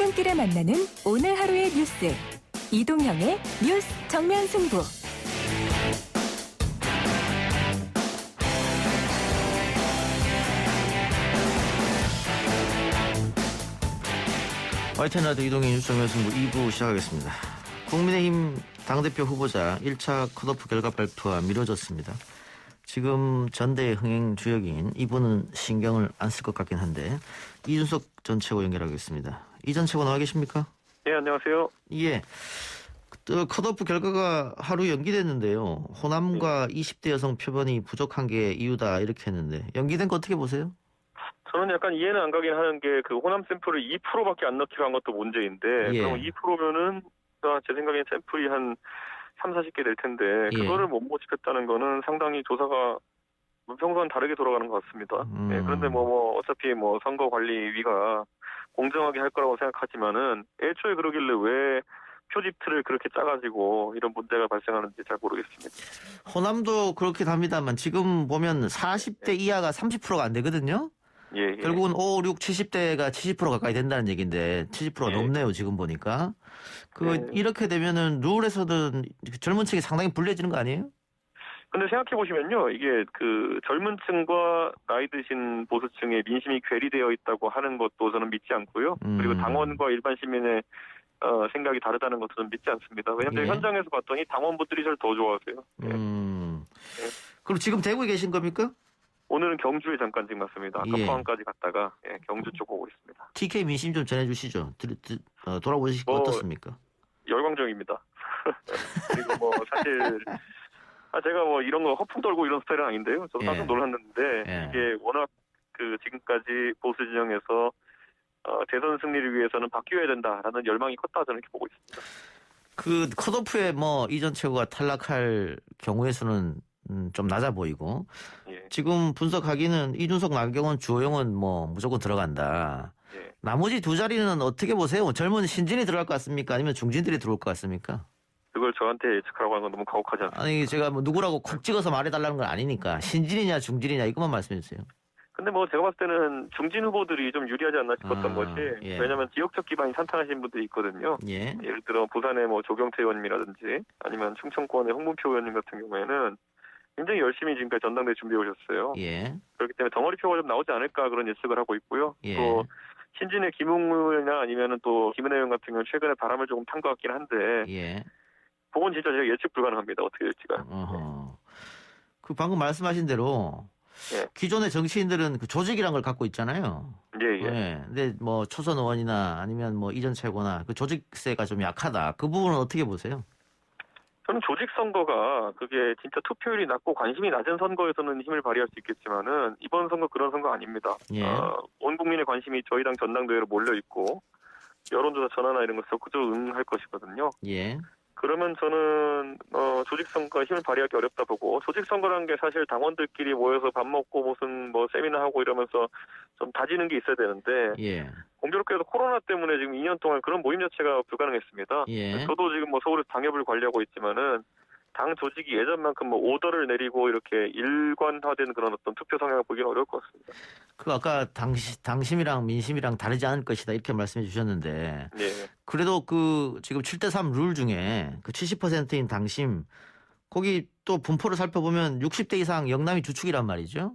퇴근길에 만나는 오늘 하루의 뉴스. 이동형의 뉴스 정면 승부. YTN 라디오 이동형 뉴스 정면 승부 2부 시작하겠습니다. 국민의힘 당대표 후보자 1차 컷오프 결과 발표가 미뤄졌습니다. 지금 전대의 흥행 주역인 이분은 신경을 안 쓸 것 같긴 한데 이준석 전 최고 연결하겠습니다. 이 전 최고 나와 계십니까? 네, 안녕하세요. 예. 컷오프 결과가 하루 연기됐는데요. 호남과 20대 여성 표본이 부족한 게 이유다 이렇게 했는데 연기된 거 어떻게 보세요? 저는 약간 이해는 안 가긴 하는 게 그 호남 샘플을 2%밖에 안 넣기로 한 것도 문제인데 예. 그럼 2%면은 제 생각엔 샘플이 한 3, 40개 될 텐데 그거를 못 모집했다는 거는 상당히 조사가 평소와는 다르게 돌아가는 것 같습니다. 네, 그런데 어차피 선거관리위가 공정하게 할 거라고 생각하지만은 애초에 그러길래 왜 표집틀을 그렇게 짜가지고 이런 문제가 발생하는지 잘 모르겠습니다. 호남도 그렇긴 합니다만 지금 보면 40대 이하가 30%가 안 되거든요. 예. 결국은 5, 6, 70대가 70% 가까이 된다는 얘기인데 70%가 넘네요 지금 보니까. 이렇게 되면은 룰에서는 젊은 층이 상당히 불리해지는 거 아니에요? 근데 생각해 보시면요, 이게 그 젊은 층과 나이 드신 보수층의 민심이 괴리되어 있다고 하는 것도 저는 믿지 않고요. 그리고 당원과 일반 시민의 생각이 다르다는 것도 저는 믿지 않습니다. 왜냐하면 현장에서 봤더니 당원분들이 저를 더 좋아하세요. 그럼 지금 대구에 계신 겁니까? 오늘은 경주에 잠깐 지금 왔습니다. 아까 포항까지 갔다가 경주 쪽 오고 있습니다. TK 민심 좀 전해주시죠. 돌아보시고 어떻습니까? 열광적입니다. 그리고 사실 제가 이런 거 허풍 떨고 이런 스타일은 아닌데요. 저도 깜짝 놀랐는데 이게 워낙 지금까지 보수 진영에서 대선 승리를 위해서는 바뀌어야 된다라는 열망이 컸다 저는 이렇게 보고 있습니다. 컷오프에 이전 최고가 탈락할 경우의 수는 좀 낮아 보이고 지금 분석하기는 이준석, 나경원, 주호영은 무조건 들어간다. 나머지 두 자리는 어떻게 보세요? 젊은 신진이 들어갈 것 같습니까? 아니면 중진들이 들어올 것 같습니까? 그걸 저한테 예측하라고 하는 건 너무 가혹하지 않습니까? 아니 제가 누구라고 콕 찍어서 말해달라는 건 아니니까 신진이냐 중진이냐 이것만 말씀해 주세요. 근데 제가 봤을 때는 중진 후보들이 좀 유리하지 않나 싶었던 것이 왜냐하면 지역적 기반이 탄탄하신 분들이 있거든요. 예를 들어 부산의 조경태 의원님이라든지 아니면 충청권의 홍문표 의원님 같은 경우에는 굉장히 열심히 지금까지 전당대회 준비해 오셨어요. 그렇기 때문에 덩어리표가 좀 나오지 않을까 그런 예측을 하고 있고요. 또 신진의 김웅이나 아니면은 또 김은혜 의원 같은 경우는 최근에 바람을 조금 탄 것 같긴 한데 그건 진짜 제가 예측 불가능합니다. 어떻게 될지가. 방금 말씀하신 대로 기존의 정치인들은 조직이란 걸 갖고 있잖아요. 근데 초선 의원이나 아니면 이전 최고나 조직세가 좀 약하다. 그 부분은 어떻게 보세요? 저는 조직 선거가 그게 진짜 투표율이 낮고 관심이 낮은 선거에서는 힘을 발휘할 수 있겠지만은 이번 선거 그런 선거 아닙니다. 온 국민의 관심이 저희 당 전당대회로 몰려 있고 여론조사 전화나 이런 거 적극적으로 응할 것이거든요. 그러면 저는 조직 선거가 힘을 발휘하기 어렵다 보고 조직 선거라는 게 사실 당원들끼리 모여서 밥 먹고 무슨 세미나 하고 이러면서 좀 다지는 게 있어야 되는데 공교롭게도 코로나 때문에 지금 2년 동안 그런 모임 자체가 불가능했습니다. 저도 지금 서울에서 당협을 관리하고 있지만은 당 조직이 예전만큼 오더를 내리고 이렇게 일관화된 그런 어떤 투표 성향을 보기는 어려울 것 같습니다. 아까 당심이랑 민심이랑 다르지 않을 것이다 이렇게 말씀해 주셨는데 그래도 지금 7대3 룰 중에 70%인 당심 거기 또 분포를 살펴보면 60대 이상 영남이 주축이란 말이죠.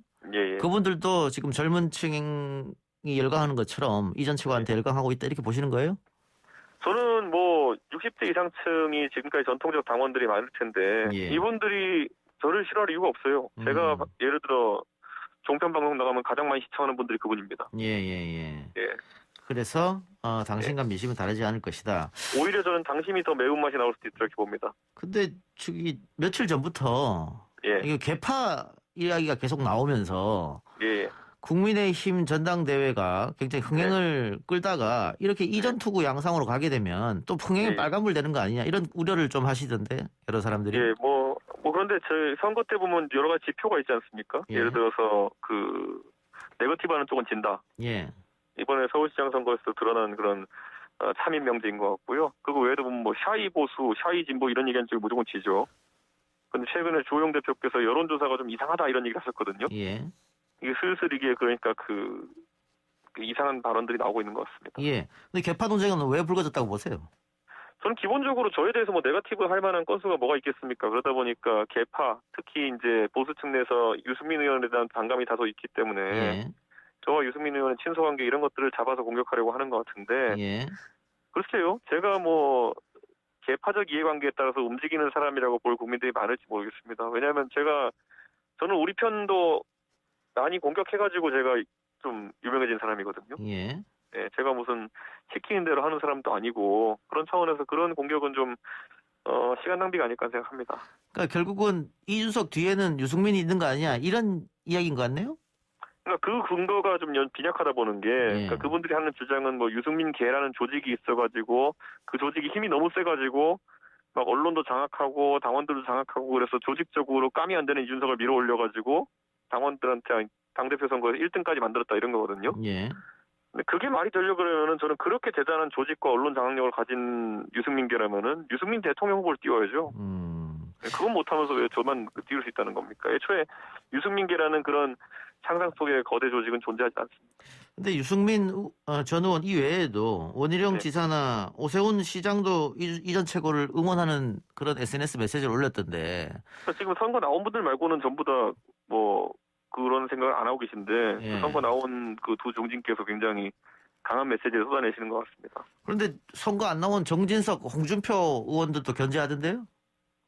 그분들도 지금 젊은 층이 열광하는 것처럼 이전 최고한테 열광하고 있다 이렇게 보시는 거예요? 저는 60대 이상층이 지금까지 전통적 당원들이 많을 텐데 이분들이 저를 싫어할 이유가 없어요. 제가 예를 들어 종편방송 나가면 가장 많이 시청하는 분들이 그분입니다. 그래서 당신과 민심은 다르지 않을 것이다. 오히려 저는 당심이 더 매운맛이 나올 수도 있다 이렇게 봅니다. 근데 며칠 전부터 이게 개파 이야기가 계속 나오면서 국민의힘 전당대회가 굉장히 흥행을 끌다가 이렇게 이전 투구 양상으로 가게 되면 또 흥행이 빨간불 되는 거 아니냐 이런 우려를 좀 하시던데 여러 사람들이. 그런데 저희 선거 때 보면 여러 가지 지표가 있지 않습니까? 예를 들어서 네거티브하는 쪽은 진다. 이번에 서울시장 선거에서 드러난 그런 참인 명제인 것 같고요. 그거 외에도 보면 샤이 보수, 샤이 진보 이런 얘기하는 쪽이 무조건 지죠. 근데 최근에 주호영 대표께서 여론조사가 좀 이상하다 이런 얘기를 하셨거든요. 이게 슬슬 이게 그러니까 이상한 발언들이 나오고 있는 것 같습니다. 예. 근데 개파 논쟁은 왜 불거졌다고 보세요? 저는 기본적으로 저에 대해서 뭐 네거티브 할 만한 건수가 뭐가 있겠습니까? 그러다 보니까 개파, 특히 이제 보수층 내에서 유승민 의원에 대한 반감이 다소 있기 때문에 예. 저와 유승민 의원의 친소관계 이런 것들을 잡아서 공격하려고 하는 것 같은데 예. 글쎄요. 제가 뭐 개파적 이해관계에 따라서 움직이는 사람이라고 볼 국민들이 많을지 모르겠습니다. 왜냐하면 저는 우리 편도 많이 공격해가지고 제가 좀 유명해진 사람이거든요. 예. 네, 제가 무슨 시키는 대로 하는 사람도 아니고 그런 차원에서 그런 공격은 좀 시간 낭비가 아닐까 생각합니다. 그러니까 결국은 이준석 뒤에는 유승민이 있는 거 아니냐 이런 이야기인 것 같네요. 그러니까 그 근거가 좀 빈약하다 보는 게 그러니까 그분들이 하는 주장은 뭐 유승민 계라는 조직이 있어가지고 그 조직이 힘이 너무 세가지고 막 언론도 장악하고 당원들도 장악하고 그래서 조직적으로 감이 안 되는 이준석을 밀어 올려가지고 당원들한테 당대표 선거에서 1등까지 만들었다 이런 거거든요. 예. 근데 그게 말이 되려고 그러면은 저는 그렇게 대단한 조직과 언론 장악력을 가진 유승민계라면은 유승민 대통령 후보를 띄워야죠. 그건 못하면서 왜 저만 띄울 수 있다는 겁니까? 애초에 유승민계라는 그런 상상 속의 거대 조직은 존재하지 않습니다. 근데 유승민 전 의원 이외에도 원희룡 네. 지사나 오세훈 시장도 이전 최고를 응원하는 그런 SNS 메시지를 올렸던데. 지금 선거 나온 분들 말고는 전부 다 뭐 그런 생각을 안 하고 계신데 예. 선거 나온 그 두 중진께서 굉장히 강한 메시지를 쏟아내시는 것 같습니다. 그런데 선거 안 나온 정진석, 홍준표 의원들도 견제하던데요?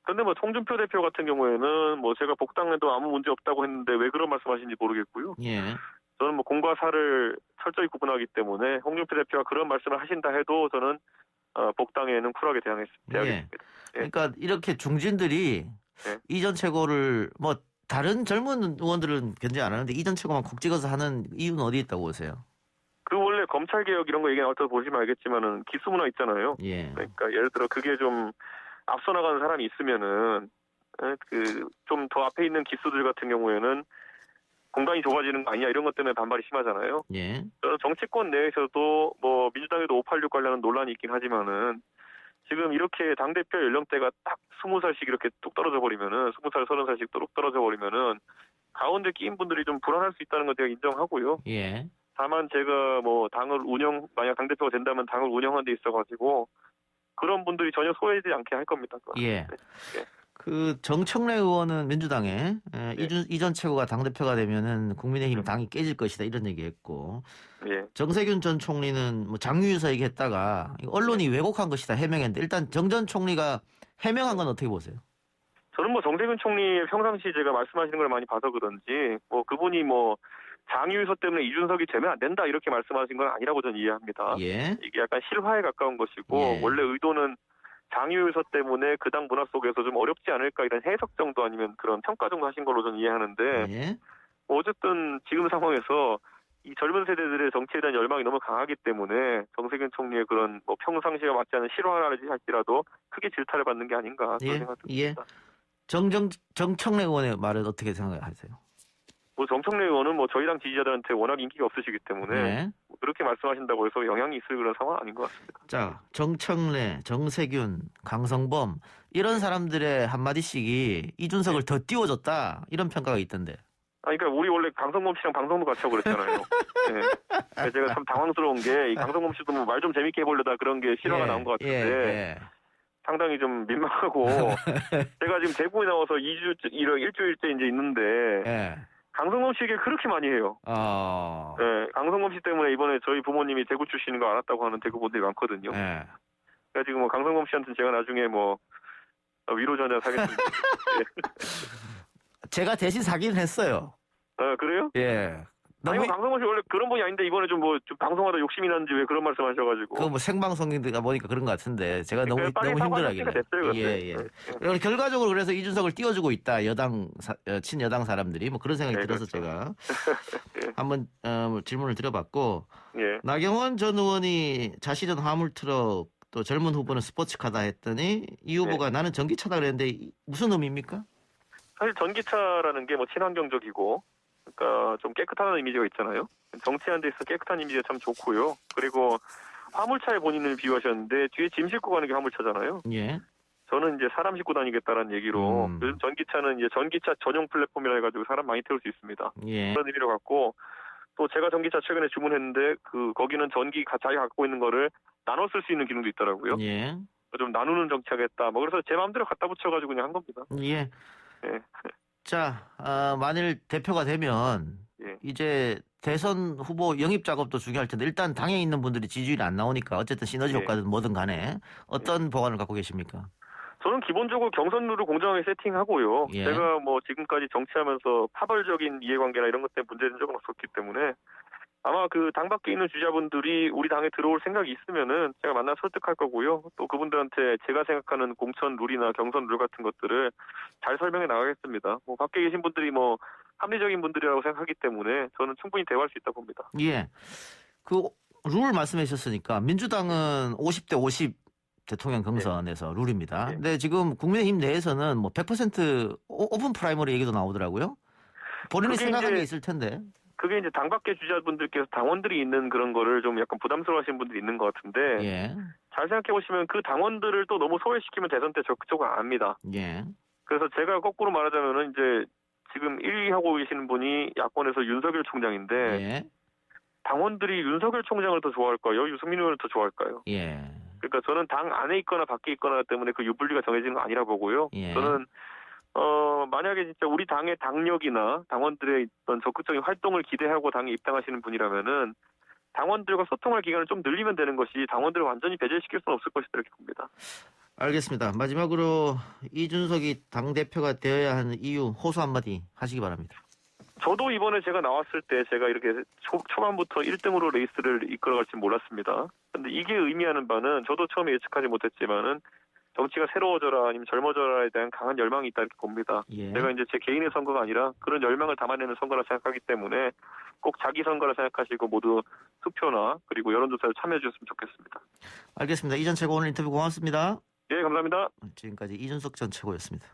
그런데 뭐 홍준표 대표 같은 경우에는 뭐 제가 복당해도 아무 문제 없다고 했는데 왜 그런 말씀하시는지 모르겠고요. 예. 저는 뭐 공과 사를 철저히 구분하기 때문에 홍준표 대표가 그런 말씀을 하신다 해도 저는 복당에는 쿨하게 대하겠습니다. 예. 그러니까 이렇게 중진들이 이전 최고를 뭐 다른 젊은 의원들은 견제 안 하는데 이전 최고만 콕 찍어서 하는 이유는 어디 있다고 보세요? 그 원래 검찰 개혁 이런 거 얘기 나올 때 보시면 알겠지만은 기수 문화 있잖아요. 예. 그러니까 예를 들어 그게 좀 앞서 나가는 사람이 있으면은 그 좀 더 앞에 있는 기수들 같은 경우에는 공간이 좁아지는 거 아니냐 이런 것 때문에 반발이 심하잖아요. 예. 저는 정치권 내에서도 뭐 민주당에도 586 관련한 논란이 있긴 하지만은 지금 이렇게 당대표 연령대가 딱 20살씩 이렇게 뚝 떨어져 버리면은 20살, 30살씩 뚝 떨어져 버리면은 가운데 끼인 분들이 좀 불안할 수 있다는 건 제가 인정하고요. 예. 다만 제가 뭐 만약 당대표가 된다면 당을 운영하는 데 있어가지고 그런 분들이 전혀 소외되지 않게 할 겁니다. 예. 네. 그 정청래 의원은 민주당에 이전 최고가 당대표가 되면은 국민의힘 당이 깨질 것이다 이런 얘기했고 정세균 전 총리는 뭐 장유유서 얘기했다가 언론이 왜곡한 것이다 해명했는데 일단 정 전 총리가 해명한 건 어떻게 보세요? 저는 뭐 정세균 총리 평상시 제가 말씀하시는 걸 많이 봐서 그런지 뭐 그분이 뭐 장유유서 때문에 이준석이 되면 안 된다 이렇게 말씀하신 건 아니라고 저는 이해합니다. 예. 이게 약간 실화에 가까운 것이고 원래 의도는 장유유서 때문에 그 당 문화 속에서 좀 어렵지 않을까 이런 해석 정도 아니면 그런 평가 정도 하신 걸로 저는 이해하는데 어쨌든 지금 상황에서 이 젊은 세대들의 정치에 대한 열망이 너무 강하기 때문에 정세균 총리의 그런 뭐 평상시와 맞지 않은 실화라든지 할지라도 크게 질타를 받는 게 아닌가 그런 생각이 듭니다. 정청래 의원의 말은 어떻게 생각하세요? 뭐 정청래 의원은 뭐 저희 당 지지자들한테 워낙 인기가 없으시기 때문에 그렇게 말씀하신다고 해서 영향이 있을 그런 상황은 아닌 것 같습니다. 자, 정청래, 정세균, 강성범 이런 사람들의 한마디씩이 이준석을 더 띄워줬다 이런 평가가 있던데. 그러니까 우리 원래 강성범 씨랑 방송도 같이 하고 그랬잖아요. 네. 제가 참 당황스러운 게 이 강성범 씨도 뭐 말 좀 재밌게 해보려다 그런 게 실화가 나온 것 같은데 상당히 좀 민망하고 제가 지금 대구에 나와서 일주일째 이제 있는데 강성범 씨 얘기를 그렇게 많이 해요. 네, 강성범 씨 때문에 이번에 저희 부모님이 대구 출신인 거 알았다고 하는 대구 분들이 많거든요. 그러니까 지금 뭐 강성범 씨한테는 제가 나중에 뭐 위로 전화 사겠습니다. 제가 대신 사기는 했어요. 그래요? 예. 아니, 강성범 씨 원래 그런 분이 아닌데 이번에 좀 방송하다 욕심이 났는지 왜 그런 말씀 하셔가지고. 그거 뭐 생방송인가 보니까 그런 것 같은데 제가 너무 힘들어하길래. 됐어요, 결과적으로 그래서 이준석을 띄워주고 있다. 친여당 사람들이 뭐 그런 생각이 들어서 제가 한번 질문을 드려봤고 나경원 전 의원이 자신은 화물트럭 또 젊은 후보는 스포츠카다 했더니 이 후보가 나는 전기차다 그랬는데 무슨 의미입니까? 사실 전기차라는 게 뭐 친환경적이고 그러니까 좀 깨끗하다는 이미지가 있잖아요. 정치하는 데 있어서 깨끗한 이미지가 참 좋고요. 그리고 화물차에 본인을 비유하셨는데 뒤에 짐 싣고 가는 게 화물차잖아요. 저는 이제 사람 싣고 다니겠다라는 얘기로 요즘 전기차는 이제 전기차 전용 플랫폼이라 해가지고 사람 많이 태울 수 있습니다. 그런 의미로 갖고 또 제가 전기차 최근에 주문했는데 거기는 전기 자기가 갖고 있는 거를 나눠 쓸 수 있는 기능도 있더라고요. 예. 좀 나누는 정치하겠다. 뭐 그래서 제 마음대로 갖다 붙여가지고 그냥 한 겁니다. 예. 예. 자, 만일 대표가 되면 예. 이제 대선 후보 영입 작업도 중요할 텐데 일단 당에 있는 분들이 지지율이 안 나오니까 어쨌든 시너지 효과든 뭐든 간에 어떤 보관을 갖고 계십니까? 저는 기본적으로 경선 룰을 공정하게 세팅하고요. 예. 제가 뭐 지금까지 정치하면서 파벌적인 이해관계나 이런 것 때문에 문제된 적은 없었기 때문에 아마 당 밖에 있는 주자분들이 우리 당에 들어올 생각이 있으면은 제가 만나 설득할 거고요. 또 그분들한테 제가 생각하는 공천 룰이나 경선 룰 같은 것들을 잘 설명해 나가겠습니다. 뭐 밖에 계신 분들이 뭐 합리적인 분들이라고 생각하기 때문에 저는 충분히 대화할 수 있다고 봅니다. 예. 룰 말씀해 주셨으니까 민주당은 50대 50 대통령 경선에서 룰입니다. 근데 지금 국민의힘 내에서는 뭐 100% 오픈 프라이머리 얘기도 나오더라고요. 본인이 생각한 게 있을 텐데. 그게 이제 당 밖의 주자분들께서 당원들이 있는 그런 거를 좀 약간 부담스러워하시는 분들이 있는 것 같은데 예. 잘 생각해 보시면 그 당원들을 또 너무 소외시키면 대선 때 적극적으로 안 합니다. 예. 그래서 제가 거꾸로 말하자면은 이제 지금 1위 하고 계시는 분이 야권에서 윤석열 총장인데 예. 당원들이 윤석열 총장을 더 좋아할까요? 유승민 의원을 더 좋아할까요? 예. 그러니까 저는 당 안에 있거나 밖에 있거나 때문에 그 유불리가 정해지는 거 아니라 보고요. 예. 저는 만약에 진짜 우리 당의 당력이나 당원들의 어떤 적극적인 활동을 기대하고 당에 입당하시는 분이라면은 당원들과 소통할 기간을 좀 늘리면 되는 것이 당원들을 완전히 배제시킬 수는 없을 것이다 이렇게 봅니다. 알겠습니다. 마지막으로 이준석이 당대표가 되어야 하는 이유 호소 한마디 하시기 바랍니다. 저도 이번에 제가 나왔을 때 제가 이렇게 초반부터 1등으로 레이스를 이끌어갈지 몰랐습니다. 근데 이게 의미하는 바는 저도 처음에 예측하지 못했지만은 정치가 새로워져라 아니면 젊어져라에 대한 강한 열망이 있다 이렇게 봅니다. 예. 제가 이제 제 개인의 선거가 아니라 그런 열망을 담아내는 선거라 생각하기 때문에 꼭 자기 선거라 생각하시고 모두 투표나 그리고 여론조사에 참여해 주셨으면 좋겠습니다. 알겠습니다. 이 전 최고 오늘 인터뷰 고맙습니다. 예, 감사합니다. 지금까지 이준석 전 최고였습니다.